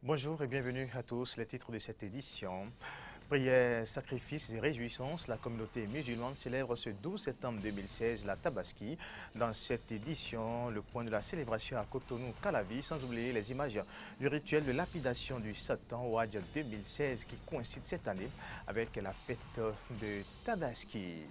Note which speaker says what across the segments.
Speaker 1: Bonjour et bienvenue à tous. Les titres de cette édition. Prières, sacrifices et réjouissances, la communauté musulmane célèbre ce 12 septembre 2016 la Tabaski. Dans cette édition, le point de la célébration à Cotonou-Calavi, sans oublier les images du rituel de lapidation du Satan au Hadj 2016 qui coïncide cette année avec la fête de Tabaski.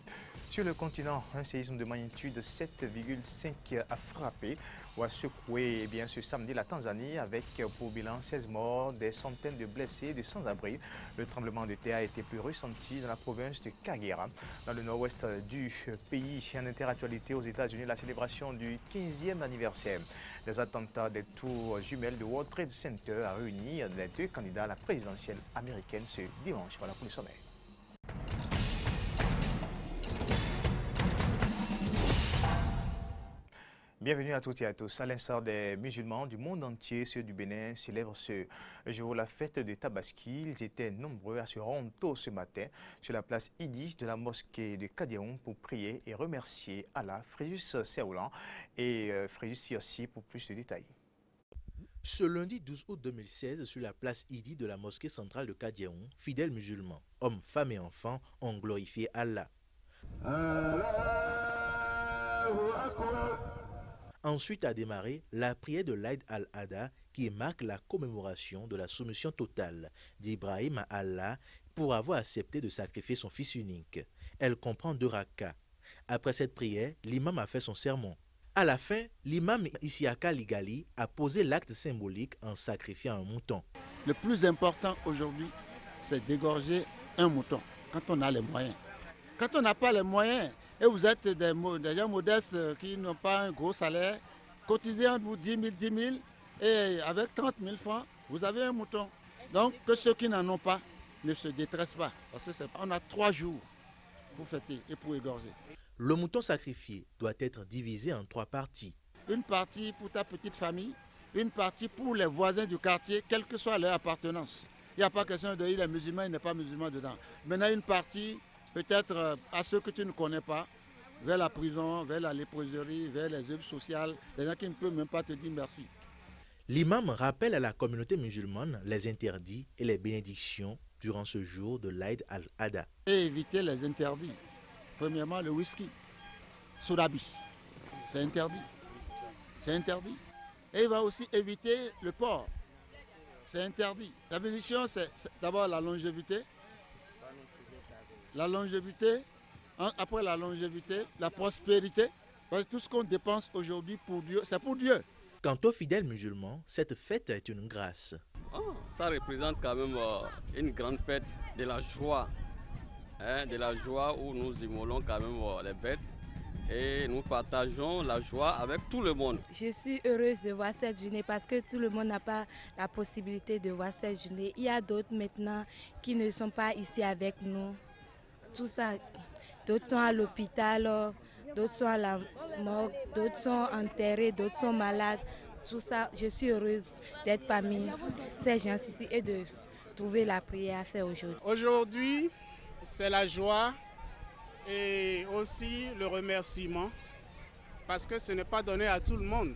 Speaker 1: Sur le continent, un séisme de magnitude 7,5 a frappé ou a secoué ce samedi la Tanzanie avec pour bilan 16 morts, des centaines de blessés et de sans-abri. Le tremblement de terre a été plus ressenti dans la province de Kagera, dans le nord-ouest du pays. En interactualité aux États-Unis, la célébration du 15e anniversaire des attentats des tours jumelles de World Trade Center a réuni les deux candidats à la présidentielle américaine ce dimanche. Voilà pour le sommet. Bienvenue à toutes et à tous. À l'instar des musulmans du monde entier, ceux du Bénin célèbrent ce jour la fête de Tabaski. Ils étaient nombreux à se rendre tôt ce matin sur la place Idi de la mosquée de Kadéon pour prier et remercier Allah. Fréjus Seroulan et Fréjus Fiossi pour plus de détails.
Speaker 2: Ce lundi 12 août 2016, sur la place Idi de la mosquée centrale de Kadéon, fidèles musulmans, hommes, femmes et enfants, ont glorifié Allah. Ensuite a démarré la prière de l'Aïd al-Adha qui marque la commémoration de la soumission totale d'Ibrahim à Allah pour avoir accepté de sacrifier son fils unique. Elle comprend 2 rakas. Après cette prière, l'imam a fait son sermon. À la fin, l'imam Isiaka Ligali a posé l'acte symbolique en sacrifiant un mouton.
Speaker 3: Le plus important aujourd'hui, c'est d'égorger un mouton quand on a les moyens. Quand on n'a pas les moyens, et vous êtes des gens modestes qui n'ont pas un gros salaire, cotisez entre vous 10 000, et avec 30 000 francs, vous avez un mouton. Donc que ceux qui n'en ont pas ne se détressent pas, parce qu'on a 3 jours pour fêter et pour égorger.
Speaker 2: Le mouton sacrifié doit être divisé en 3 parties.
Speaker 3: Une partie pour ta petite famille, une partie pour les voisins du quartier, quelle que soit leur appartenance. Il n'y a pas question de dire il est musulman, il n'est pas musulman dedans. Maintenant une partie peut-être à ceux que tu ne connais pas, vers la prison, vers la léproserie, vers les œuvres sociales, des gens qui ne peuvent même pas te dire merci.
Speaker 2: L'imam rappelle à la communauté musulmane les interdits et les bénédictions durant ce jour de l'Aïd al-Adha.
Speaker 3: Et éviter les interdits. Premièrement, le whisky, sodabi, c'est interdit. C'est interdit. Et il va aussi éviter le porc, c'est interdit. La bénédiction, c'est d'abord la longévité. La longévité, après la longévité, la prospérité. Parce que tout ce qu'on dépense aujourd'hui pour Dieu, c'est pour Dieu.
Speaker 2: Quant aux fidèles musulmans, cette fête est une grâce.
Speaker 4: Ça représente quand même une grande fête de la joie. De la joie où nous immolons quand même les bêtes et nous partageons la joie avec tout le monde.
Speaker 5: Je suis heureuse de voir cette journée parce que tout le monde n'a pas la possibilité de voir cette journée. Il y a d'autres maintenant qui ne sont pas ici avec nous. Tout ça, d'autres sont à l'hôpital, d'autres sont à la morgue, d'autres sont enterrés, d'autres sont malades. Tout ça, je suis heureuse d'être parmi ces gens ici et de trouver la prière à faire aujourd'hui.
Speaker 6: Aujourd'hui, c'est la joie et aussi le remerciement parce que ce n'est pas donné à tout le monde.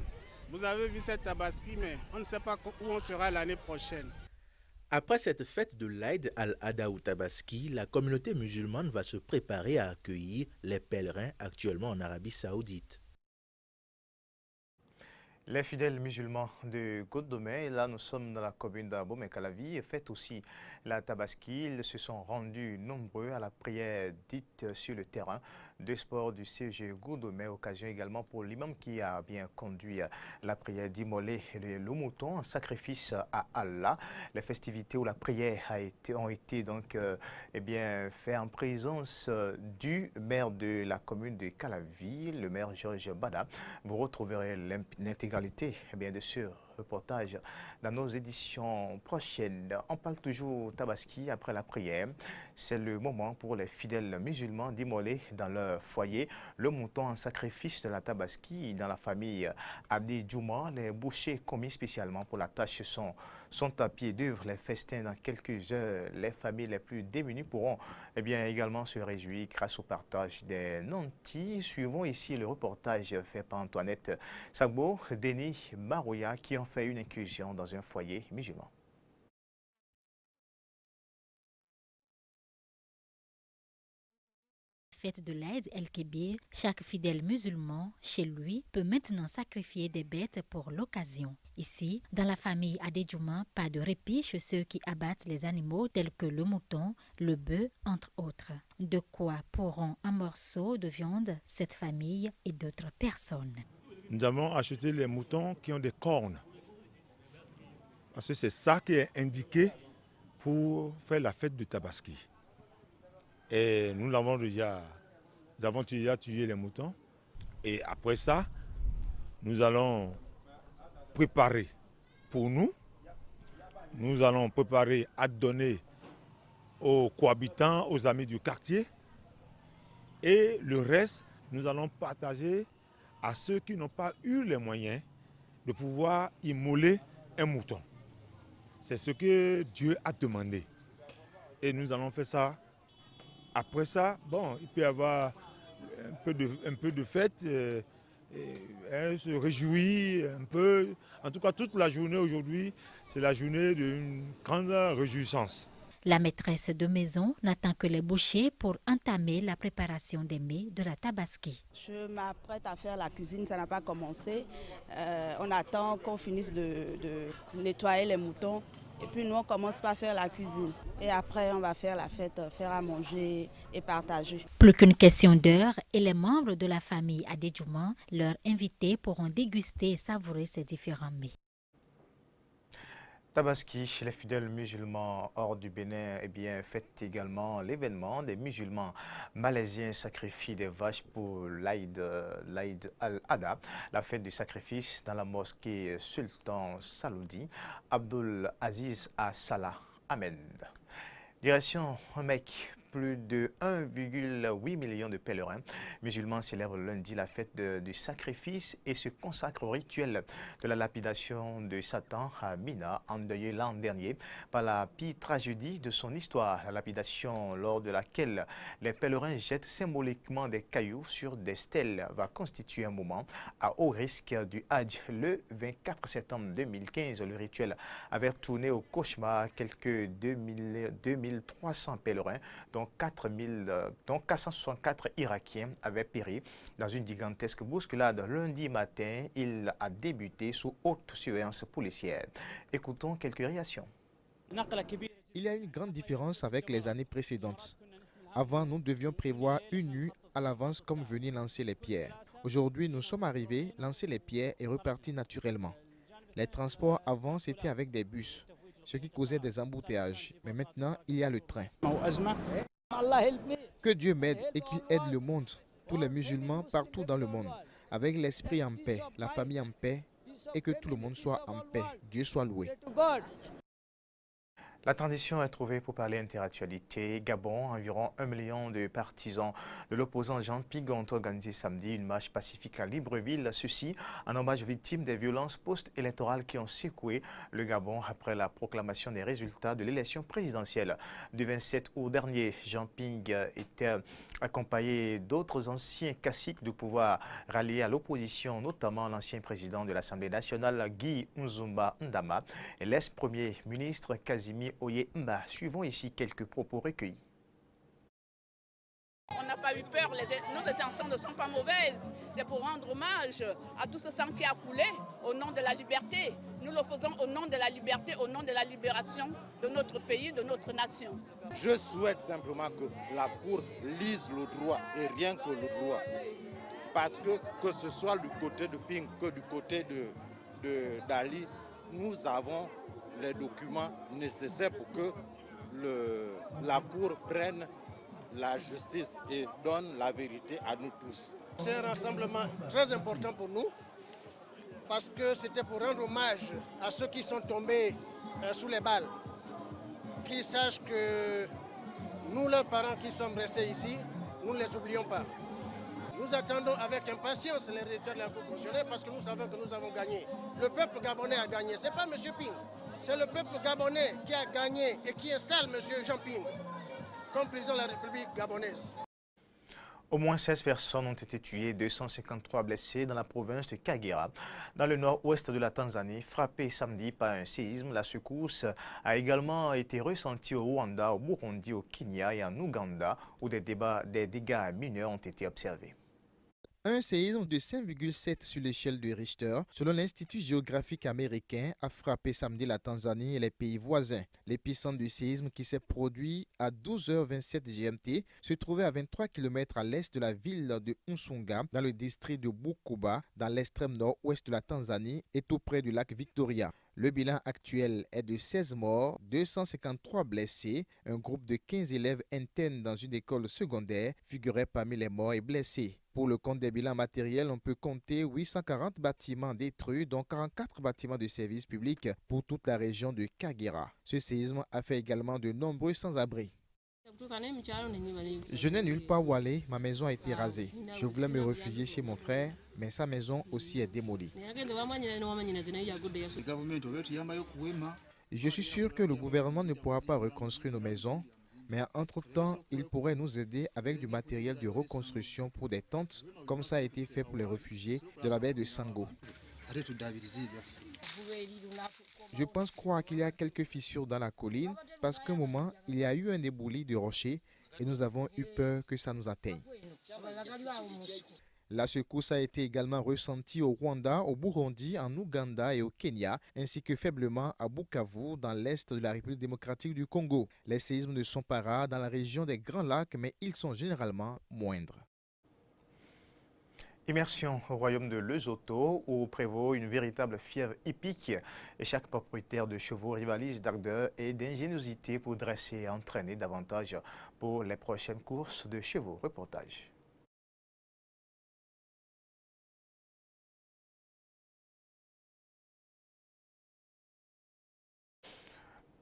Speaker 6: Vous avez vu cette Tabaski, mais on ne sait pas où on sera l'année prochaine.
Speaker 2: Après cette fête de l'Aïd al-Adha ou Tabaski, la communauté musulmane va se préparer à accueillir les pèlerins actuellement en Arabie Saoudite.
Speaker 1: Les fidèles musulmans de Côte-d'Omer, là nous sommes dans la commune d'Abomey-Calavi, fêtent aussi la Tabaski. Ils se sont rendus nombreux à la prière dite sur le terrain de sport du CG Côte-d'Omer. Occasion également pour l'imam qui a bien conduit la prière d'immoler le mouton en sacrifice à Allah. Les festivités où la prière ont été donc faites en présence du maire de la commune de Calavi, le maire Georges Bada. Vous retrouverez l'intégralité de ce reportage dans nos éditions prochaines. On parle toujours Tabaski après la prière. C'est le moment pour les fidèles musulmans d'immoler dans leur foyer le mouton en sacrifice de la Tabaski. Dans la famille Abdi Djouma, les bouchers commis spécialement pour la tâche sont à pied d'œuvre. Les festins dans quelques heures. Les familles les plus démunies pourront également se réjouir grâce au partage des nantis. Suivons ici le reportage fait par Antoinette Sagbo, Denis Marouya qui ont fait une incursion dans un foyer musulman.
Speaker 7: fête de l'Aïd el-Kébir, chaque fidèle musulman, chez lui, peut maintenant sacrifier des bêtes pour l'occasion. Ici, dans la famille Adedjouma, pas de répit chez ceux qui abattent les animaux tels que le mouton, le bœuf, entre autres. De quoi pourront un morceau de viande cette famille et d'autres personnes.
Speaker 8: Nous avons acheté les moutons qui ont des cornes. Parce que c'est ça qui est indiqué pour faire la fête de Tabaski. Et nous avons déjà tué les moutons. Et après ça, nous allons préparer pour nous. Nous allons préparer à donner aux cohabitants, aux amis du quartier. Et le reste, nous allons partager à ceux qui n'ont pas eu les moyens de pouvoir immoler un mouton. C'est ce que Dieu a demandé. Et nous allons faire ça. Après ça, bon, il peut y avoir un peu de fête, se réjouir un peu. En tout cas, toute la journée aujourd'hui, c'est la journée d'une grande réjouissance.
Speaker 7: La maîtresse de maison n'attend que les bouchées pour entamer la préparation des mets de la Tabaski.
Speaker 9: Je m'apprête à faire la cuisine, ça n'a pas commencé. On attend qu'on finisse de nettoyer les moutons. Et puis nous, on commence par faire la cuisine. Et après, on va faire la fête, faire à manger et partager.
Speaker 7: Plus qu'une question d'heure, et les membres de la famille Adedjouma, leurs invités, pourront déguster et savourer ces différents mets.
Speaker 1: Tabaski, les fidèles musulmans hors du Bénin fêtent également l'événement des musulmans malaisiens sacrifient des vaches pour l'Aïd al-Adha, la fête du sacrifice dans la mosquée Sultan Saloudi, Abdul Aziz à Salah, Ahmed. Direction Mecque. Plus de 1,8 million de pèlerins musulmans célèbrent lundi la fête du sacrifice et se consacrent au rituel de la lapidation de Satan à Mina, endeuillé l'an dernier par la pire tragédie de son histoire. La lapidation lors de laquelle les pèlerins jettent symboliquement des cailloux sur des stèles va constituer un moment à haut risque du Hajj. Le 24 septembre 2015, le rituel avait tourné au cauchemar. Quelques 2300 pèlerins, dont 464 Irakiens avaient péri dans une gigantesque bousculade. Lundi matin, il a débuté sous haute surveillance policière. Écoutons quelques réactions.
Speaker 2: Il y a une grande différence avec les années précédentes. Avant, nous devions prévoir une nuit à l'avance comme venir lancer les pierres. Aujourd'hui, nous sommes arrivés, lancer les pierres et repartis naturellement. Les transports avant, c'était avec des bus, ce qui causait des embouteillages. Mais maintenant, il y a le train. Que Dieu m'aide et qu'il aide le monde, tous les musulmans partout dans le monde, avec l'esprit en paix, la famille en paix et que tout le monde soit en paix. Dieu soit loué.
Speaker 1: La transition est trouvée pour parler interactualité. Gabon, environ 1 million de partisans de l'opposant Jean Ping ont organisé samedi une marche pacifique à Libreville. Ceci en hommage aux victimes des violences post-électorales qui ont secoué le Gabon après la proclamation des résultats de l'élection présidentielle du 27 août dernier. Jean Ping était accompagné d'autres anciens caciques du pouvoir ralliés à l'opposition, notamment l'ancien président de l'Assemblée nationale Guy Nzumba Ndama et l'ex-premier ministre Casimir Oye Mba. Suivons ici quelques propos recueillis.
Speaker 10: On n'a pas eu peur, nos intentions ne sont pas mauvaises. C'est pour rendre hommage à tout ce sang qui a coulé au nom de la liberté. Nous le faisons au nom de la liberté, au nom de la libération de notre pays, de notre nation.
Speaker 11: Je souhaite simplement que la Cour lise le droit et rien que le droit. Parce que ce soit du côté de Ping que du côté d'Ali, nous avons les documents nécessaires pour que la Cour prenne la justice et donne la vérité à nous tous.
Speaker 12: C'est un rassemblement très important pour nous parce que c'était pour rendre hommage à ceux qui sont tombés sous les balles. Qu'ils sachent que nous, leurs parents qui sommes restés ici, nous ne les oublions pas. Nous attendons avec impatience les résultats de la Cour constitutionnelle parce que nous savons que nous avons gagné. Le peuple gabonais a gagné, ce n'est pas M. Ping. C'est le peuple gabonais qui a gagné et qui installe M. Jean Ping comme président de la République gabonaise.
Speaker 1: Au moins 16 personnes ont été tuées, 253 blessés dans la province de Kagera, dans le nord-ouest de la Tanzanie, frappée samedi par un séisme. La secousse a également été ressentie au Rwanda, au Burundi, au Kenya et en Ouganda, où des dégâts mineurs ont été observés.
Speaker 2: Un séisme de 5,7 sur l'échelle de Richter, selon l'Institut géographique américain, a frappé samedi la Tanzanie et les pays voisins. L'épicentre du séisme, qui s'est produit à 12h27 GMT, se trouvait à 23 km à l'est de la ville de Usunga, dans le district de Bukoba, dans l'extrême nord-ouest de la Tanzanie et tout près du lac Victoria. Le bilan actuel est de 16 morts, 253 blessés. Un groupe de 15 élèves internes dans une école secondaire figurait parmi les morts et blessés. Pour le compte des bilans matériels, on peut compter 840 bâtiments détruits, dont 44 bâtiments de services publics pour toute la région de Kagera. Ce séisme a fait également de nombreux sans-abri. Je n'ai nulle part où aller, ma maison a été rasée. Je voulais me réfugier chez mon frère, mais sa maison aussi est démolie. Je suis sûr que le gouvernement ne pourra pas reconstruire nos maisons, mais entre-temps, il pourrait nous aider avec du matériel de reconstruction pour des tentes, comme ça a été fait pour les réfugiés de la baie de Sango. Je pense croire qu'il y a quelques fissures dans la colline parce qu'à un moment, il y a eu un éboulis de rochers et nous avons eu peur que ça nous atteigne. La secousse a été également ressentie au Rwanda, au Burundi, en Ouganda et au Kenya, ainsi que faiblement à Bukavu, dans l'est de la République démocratique du Congo. Les séismes ne sont pas rares dans la région des Grands Lacs, mais ils sont généralement moindres.
Speaker 1: Immersion au royaume de Lesotho, où prévaut une véritable fièvre hippique. Et chaque propriétaire de chevaux rivalise d'ardeur et d'ingéniosité pour dresser et entraîner davantage pour les prochaines courses de chevaux. Reportage.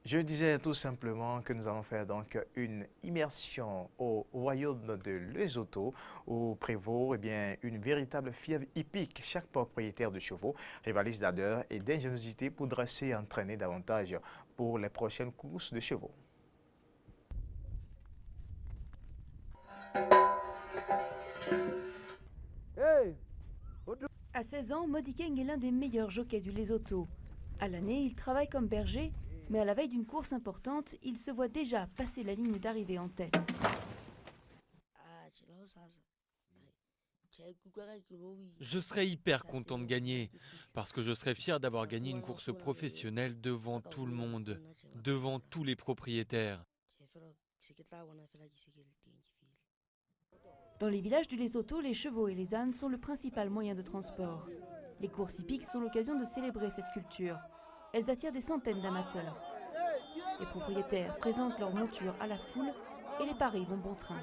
Speaker 1: Je disais tout simplement que nous allons faire donc une immersion au royaume de Lesotho où prévaut une véritable fièvre hippique. Chaque propriétaire de chevaux rivalise d'ardeur et d'ingéniosité pour dresser et entraîner davantage pour les prochaines courses de chevaux.
Speaker 13: À 16 ans, Modikeng est l'un des meilleurs jockeys du Lesotho. À l'année, il travaille comme berger, mais à la veille d'une course importante, il se voit déjà passer la ligne d'arrivée en tête.
Speaker 14: Je serais hyper content de gagner, parce que je serais fier d'avoir gagné une course professionnelle devant tout le monde, devant tous les propriétaires.
Speaker 13: Dans les villages du Lesotho, les chevaux et les ânes sont le principal moyen de transport. Les courses hippiques sont l'occasion de célébrer cette culture. Elles attirent des centaines d'amateurs. Les propriétaires présentent leur monture à la foule et les paris vont bon train.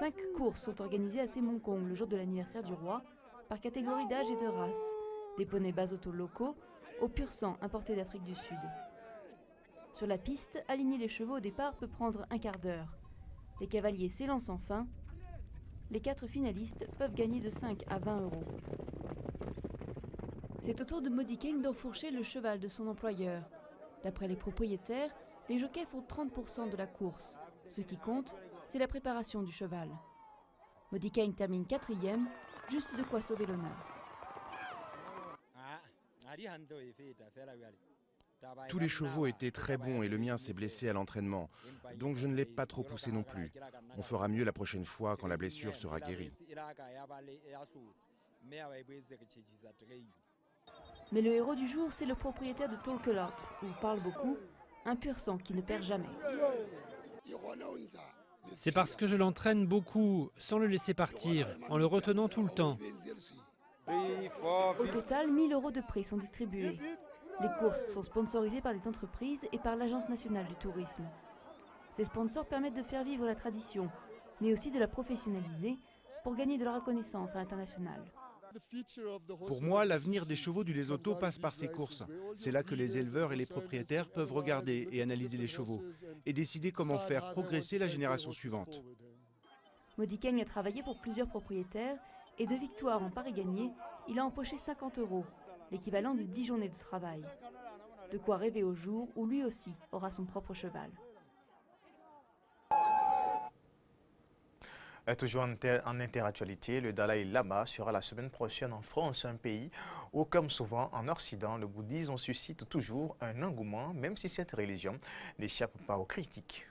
Speaker 13: 5 courses sont organisées à Semonkong le jour de l'anniversaire du roi, par catégorie d'âge et de race. Des poneys basoto locaux, au pur sang importés d'Afrique du Sud. Sur la piste, aligner les chevaux au départ peut prendre un quart d'heure. Les cavaliers s'élancent enfin. Les 4 finalistes peuvent gagner de 5 à 20 euros. C'est au tour de Modikeng d'enfourcher le cheval de son employeur. D'après les propriétaires, les jockeys font 30% de la course. Ce qui compte, c'est la préparation du cheval. Modikeng termine 4e, juste de quoi sauver l'honneur.
Speaker 15: Tous les chevaux étaient très bons et le mien s'est blessé à l'entraînement. Donc je ne l'ai pas trop poussé non plus. On fera mieux la prochaine fois quand la blessure sera guérie.
Speaker 13: Mais le héros du jour, c'est le propriétaire de Tolkelot, où parle beaucoup, un pur sang qui ne perd jamais.
Speaker 16: C'est parce que je l'entraîne beaucoup, sans le laisser partir, en le retenant tout le temps.
Speaker 13: Au total, 1000 euros de prix sont distribués. Les courses sont sponsorisées par des entreprises et par l'Agence nationale du tourisme. Ces sponsors permettent de faire vivre la tradition, mais aussi de la professionnaliser pour gagner de la reconnaissance à l'international.
Speaker 17: Pour moi, l'avenir des chevaux du Lesotho passe par ces courses. C'est là que les éleveurs et les propriétaires peuvent regarder et analyser les chevaux et décider comment faire progresser la génération suivante.
Speaker 13: Modikeng a travaillé pour plusieurs propriétaires et de victoires en paris gagnés, il a empoché 50 euros, l'équivalent de 10 journées de travail. De quoi rêver au jour où lui aussi aura son propre cheval.
Speaker 1: Toujours en interactualité, le Dalai Lama sera la semaine prochaine en France, un pays où, comme souvent en Occident, le bouddhisme suscite toujours un engouement, même si cette religion n'échappe pas aux critiques.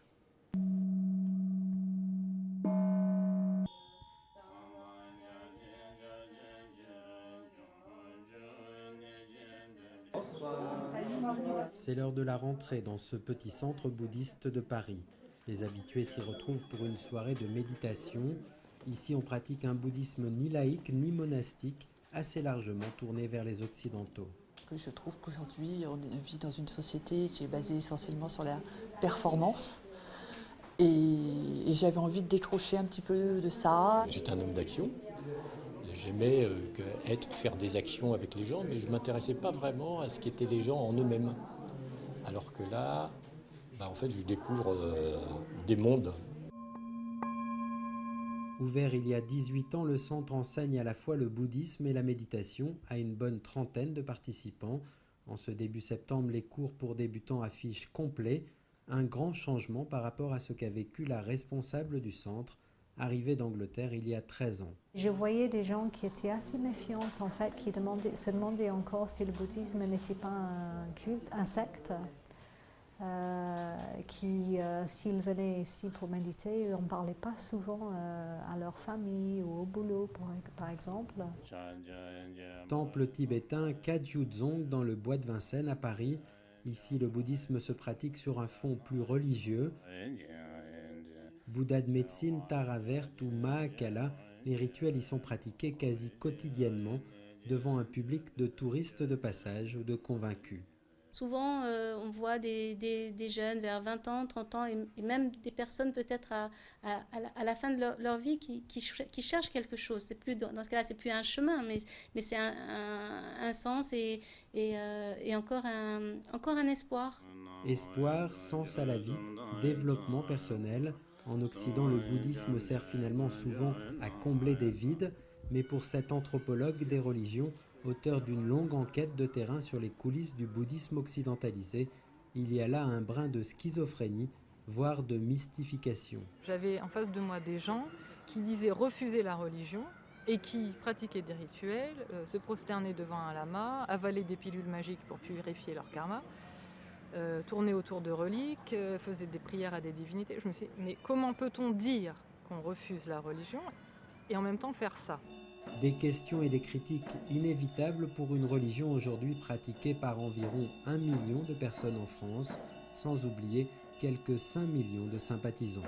Speaker 18: C'est l'heure de la rentrée dans ce petit centre bouddhiste de Paris. Les habitués s'y retrouvent pour une soirée de méditation. Ici, on pratique un bouddhisme ni laïque ni monastique, assez largement tourné vers les occidentaux.
Speaker 19: Je trouve qu'aujourd'hui, on vit dans une société qui est basée essentiellement sur la performance. Et j'avais envie de décrocher un petit peu de ça.
Speaker 20: J'étais un homme d'action. J'aimais faire des actions avec les gens, mais je ne m'intéressais pas vraiment à ce qu'étaient les gens en eux-mêmes. Alors que là, en fait, je découvre des mondes.
Speaker 18: Ouvert il y a 18 ans, le centre enseigne à la fois le bouddhisme et la méditation à une bonne trentaine de participants. En ce début septembre, les cours pour débutants affichent complet, un grand changement par rapport à ce qu'a vécu la responsable du centre, arrivée d'Angleterre il y a 13 ans.
Speaker 21: Je voyais des gens qui étaient assez méfiantes, en fait, qui se demandaient encore si le bouddhisme n'était pas un culte, un secte. S'ils venaient ici pour méditer, on ne parlait pas souvent à leur famille ou au boulot, par exemple.
Speaker 18: Temple tibétain Kagyu-dzong dans le bois de Vincennes à Paris. Ici, le bouddhisme se pratique sur un fond plus religieux. Bouddha de médecine, Tara verte ou Mahakala, les rituels y sont pratiqués quasi quotidiennement devant un public de touristes de passage ou de convaincus.
Speaker 22: Souvent, on voit des jeunes vers 20 ans, 30 ans, et même des personnes peut-être à la fin de leur vie qui cherchent quelque chose. C'est plus, dans ce cas-là, c'est plus un chemin, mais c'est un sens et encore un espoir.
Speaker 18: Espoir, sens à la vie, développement personnel. En Occident, le bouddhisme sert finalement souvent à combler des vides, mais pour cet anthropologue des religions, auteur d'une longue enquête de terrain sur les coulisses du bouddhisme occidentalisé, il y a là un brin de schizophrénie, voire de mystification.
Speaker 23: J'avais en face de moi des gens qui disaient refuser la religion et qui pratiquaient des rituels, se prosternaient devant un lama, avalaient des pilules magiques pour purifier leur karma, tournaient autour de reliques, faisaient des prières à des divinités. Je me suis dit, mais comment peut-on dire qu'on refuse la religion et en même temps faire ça ?
Speaker 18: Des questions et des critiques inévitables pour une religion aujourd'hui pratiquée par environ 1 million de personnes en France, sans oublier quelques 5 millions de sympathisants.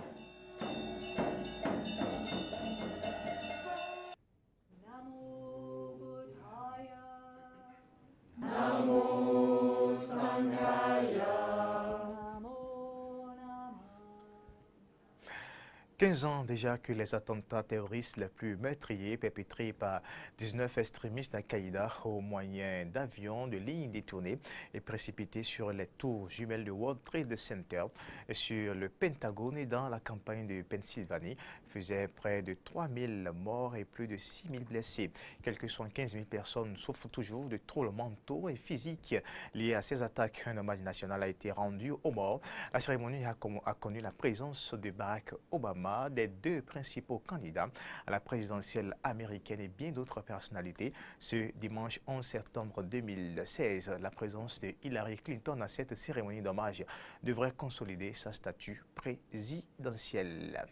Speaker 18: «
Speaker 1: 15 ans déjà que les attentats terroristes les plus meurtriers perpétrés par 19 extrémistes Al-Qaïda au moyen d'avions de lignes détournées et précipités sur les tours jumelles de World Trade Center et sur le Pentagone et dans la campagne de Pennsylvanie faisaient près de 3000 morts et plus de 6000 blessés. Quelques 75 000 personnes souffrent toujours de troubles mentaux et physiques liés à ces attaques. Un hommage national a été rendu aux morts. La cérémonie a connu la présence de Barack Obama, des deux principaux candidats à la présidentielle américaine et bien d'autres personnalités. Ce dimanche 11 septembre 2016, la présence de Hillary Clinton à cette cérémonie d'hommage devrait consolider sa statue présidentielle.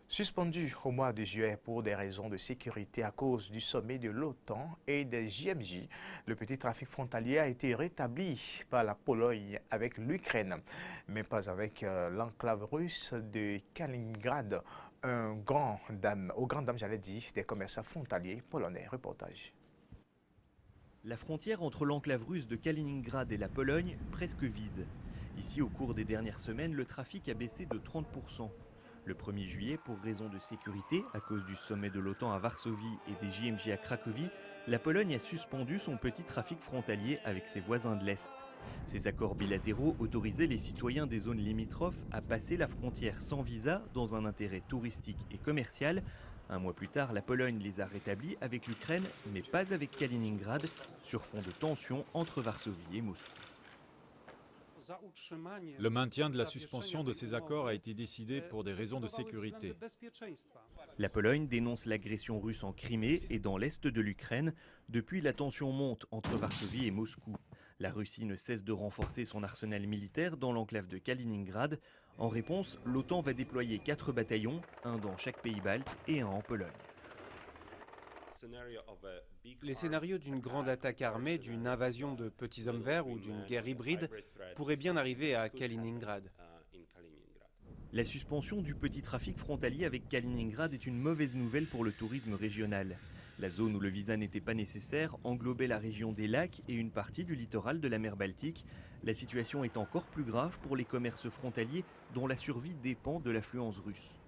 Speaker 1: Suspendu au mois de juillet pour des raisons de sécurité à cause du sommet de l'OTAN et des JMJ, le petit trafic frontalier a été rétabli par la Pologne avec l'Ukraine, mais pas avec l'enclave russe de Kaliningrad, aux grandes dames, j'allais dire, des commerçants frontaliers polonais. Reportage.
Speaker 24: La frontière entre l'enclave russe de Kaliningrad et la Pologne, presque vide. Ici, au cours des dernières semaines, le trafic a baissé de 30%. Le 1er juillet, pour raison de sécurité, à cause du sommet de l'OTAN à Varsovie et des JMJ à Cracovie, la Pologne a suspendu son petit trafic frontalier avec ses voisins de l'Est. Ces accords bilatéraux autorisaient les citoyens des zones limitrophes à passer la frontière sans visa dans un intérêt touristique et commercial. Un mois plus tard, la Pologne les a rétablis avec l'Ukraine, mais pas avec Kaliningrad, sur fond de tensions entre Varsovie et Moscou.
Speaker 3: Le maintien de la suspension de ces accords a été décidé pour des raisons de sécurité.
Speaker 24: La Pologne dénonce l'agression russe en Crimée et dans l'est de l'Ukraine. Depuis, la tension monte entre Varsovie et Moscou. La Russie ne cesse de renforcer son arsenal militaire dans l'enclave de Kaliningrad. En réponse, l'OTAN va déployer 4 bataillons, un dans chaque pays balte et un en Pologne.
Speaker 4: Les scénarios d'une grande attaque armée, d'une invasion de petits hommes verts ou d'une guerre hybride pourraient bien arriver à Kaliningrad.
Speaker 24: La suspension du petit trafic frontalier avec Kaliningrad est une mauvaise nouvelle pour le tourisme régional. La zone où le visa n'était pas nécessaire englobait la région des lacs et une partie du littoral de la mer Baltique. La situation est encore plus grave pour les commerces frontaliers dont la survie dépend de l'affluence russe.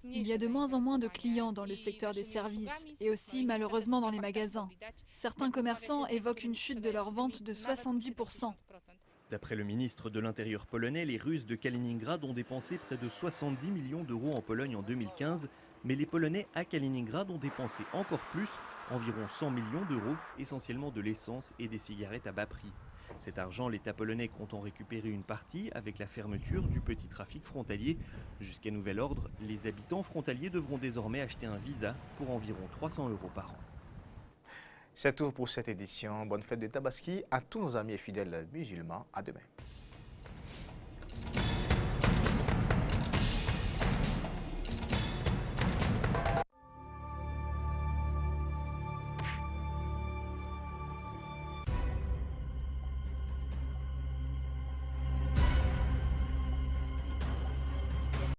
Speaker 5: Il y a de moins en moins de clients dans le secteur des services et aussi malheureusement dans les magasins. Certains commerçants évoquent une chute de leurs ventes de 70%.
Speaker 24: D'après le ministre de l'Intérieur polonais, les Russes de Kaliningrad ont dépensé près de 70 millions d'euros en Pologne en 2015, mais les Polonais à Kaliningrad ont dépensé encore plus, environ 100 millions d'euros, essentiellement de l'essence et des cigarettes à bas prix. Cet argent, l'État polonais compte en récupérer une partie avec la fermeture du petit trafic frontalier. Jusqu'à nouvel ordre, les habitants frontaliers devront désormais acheter un visa pour environ 300 € par an.
Speaker 1: C'est tout pour cette édition. Bonne fête de Tabaski à tous nos amis et fidèles musulmans. À demain.